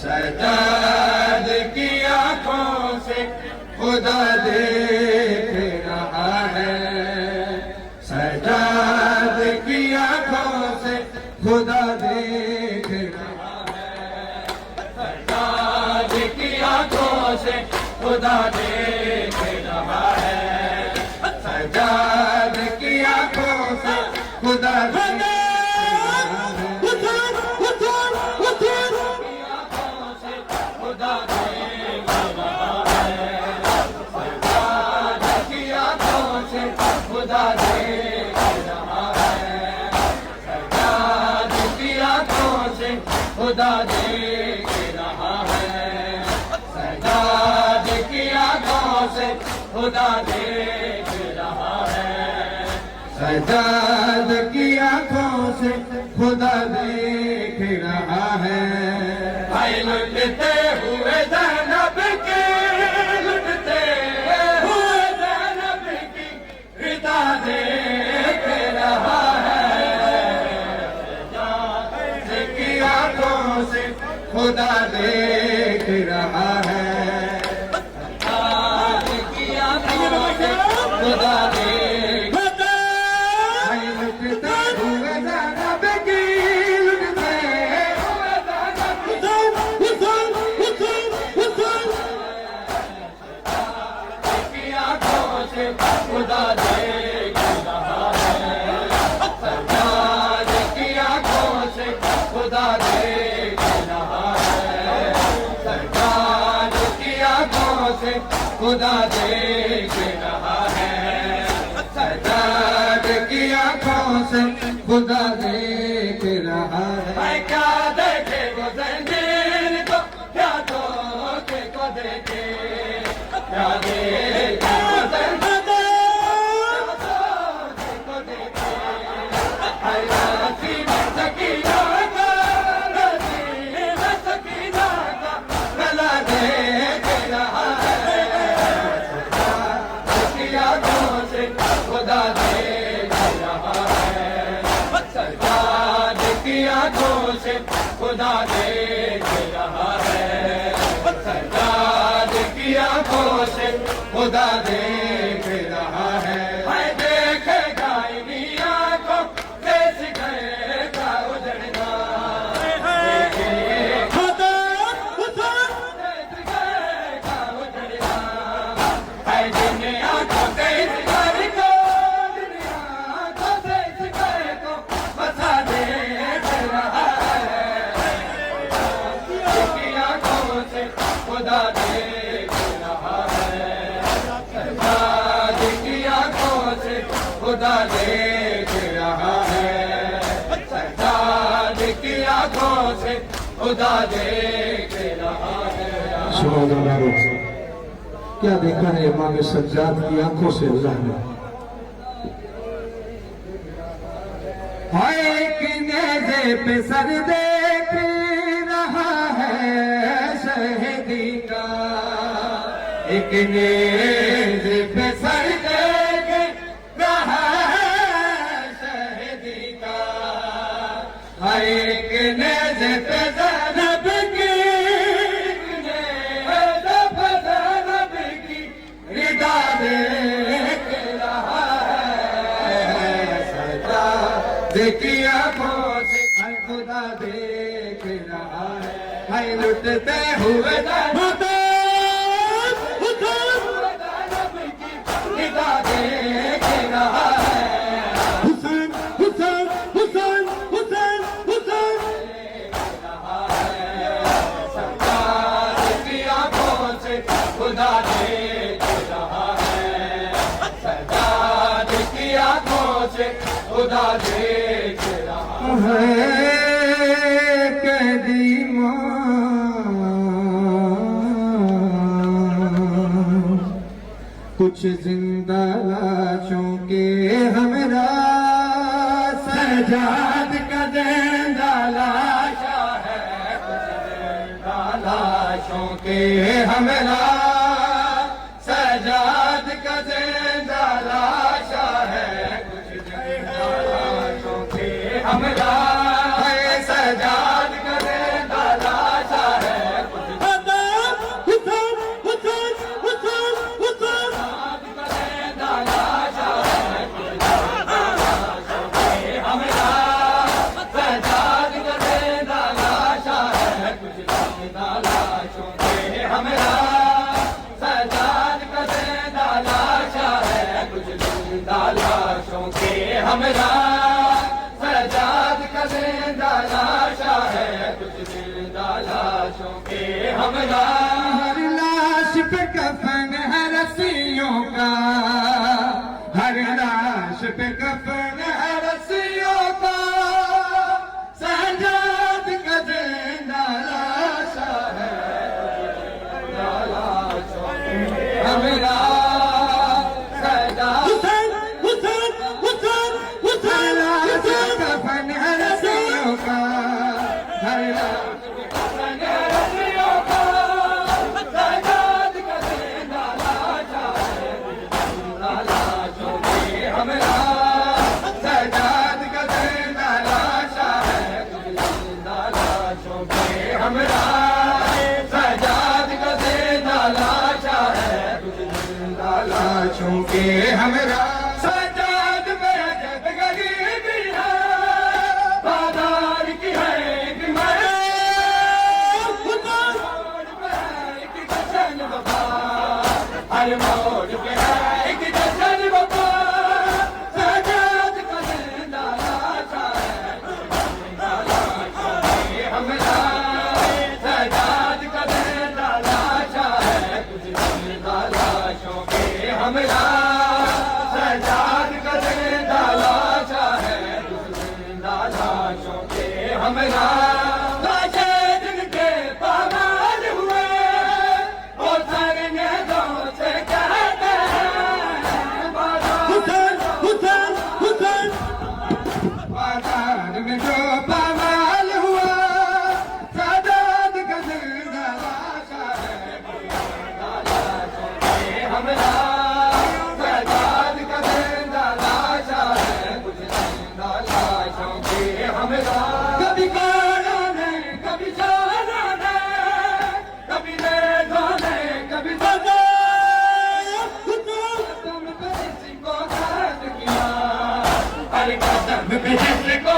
सजाद की आंखों से खुदा देख रहा है, सजाद की आंखों से खुदा देख रहा है, सजाद की आंखों से खुदा देख रहा है, सजाद की आंखों से खुदा देख रहा है। खुदा देख रहा है, सजाद की आंखों से खुदा देख रहा है, सजाद की आंखों से खुदा देख रहा है, सजाद की आंखों से खुदा देख रहा है। भाई लुटते हुए ज़ैनब के, लुटते हुए ज़ैनब की रिदा देख रहा है, सजाद की आंखों से खुदा देख रहा है, सजाद की आंखों से खुदा देख खुदा देख रहा है, सजाद की आंखों से खुदा देख रहा है, सजाद की आंखों से खुदा देख रहा है, सजाद की आंखों से खुदा देख रहा है। क्या देखे वो ज़ंजीर को, क्या धोखे को देखे, क्या देखे खुदा देख रहा है, सजाद की आंखों से खुदा देख रहा है, सजाद की आंखों से खुदा देख रहा है। देखेगा इन्हीं आंखों देश गए का उजड़ना, खुदा देश गए का उजड़ना है, जिन्हें आंखों देश खुदा देख रहा है, सजाद की आंखों से खुदा देख रहा है, सजाद की आंखों से खुदा देख रहा है। सुनो क्या देखा है इमाम सज्जाद की आंखों से अल्लाह ने? हाय कि नेज़े पे सर देख रहा है शहीदी का, एक नेज़ पे सर देके रहा है शहीदी का, एक नेज़ पे ज़ैनब की, एक नेज़ पे ज़ैनब की रिदा देख रहा है सजा देखी आँखों से, हाय खुदा देख रहा है, हाय लुटते हुए ज़ैनब निदा देख रहा है, हुसैन हुसैन हुसैन हुसैन हुसैन सरकार की आँखों से खुदा देख रहा है, सरकार की आँखों से खुदा देख रहा है। कुछ जिंदा लाशों के हमरा सजाद का जिंदा लाशा है, कुछ जिंदा लाशों के हमरा सजाद का जिंदा लाशा है, कुछ जिंदा लाशों के हमरा सजाद का जिंदा लाशा है, कुछ हुसैन हुसैन हुसैन हुसैन हमरा सजाद का जिंदा लाशा है, कुछ जिंदा लाशों के हमरा, हर लाश पे कफन है रस्सियों का, हर लाश पे कफन है रस्सियों का, सजाद का जिंदा लाशा है, जिंदा लाशों के हमरा सजाद हुसैन हुसैन हुसैन हुसैन हुसैन कफन है रस्सियों का, हर लाश हमरा सजाद का जिंदा लाशा है, कुछ जिंदा लाशों के हमरा, सजाद में जब गरीबी है, बाजार की है कि मरे, मोड़ पे है कि जश्न वफा, हर मोड़ पे है कि जश्न वफा, सजाद का जिंदा लाशा है, कुछ जिंदा लाशों के हमरा, सजाद का जिंदा लाशा है, कुछ जिंदा लाशों के हमरा, सजाद का जिंदा लाशा है, कुछ जिंदा लाशों के हमरा, लाशें जिनके पामाल हुए वो सरने दो से कहते हैं, हुसैन हुसैन हुसैन बाजार में जो पामाल हुआ, सजाद का जिंदा लाशा है, जिंदा लाशों के हमरा, सजाद का जिंदा लाशा है, कुछ जिंदा लाशों के हमरा, कभी काना ने कभी जाना ने, कभी देखा ने कभी सजा, कदम पे किसी को दर्द किया, हर कदम पे किसी को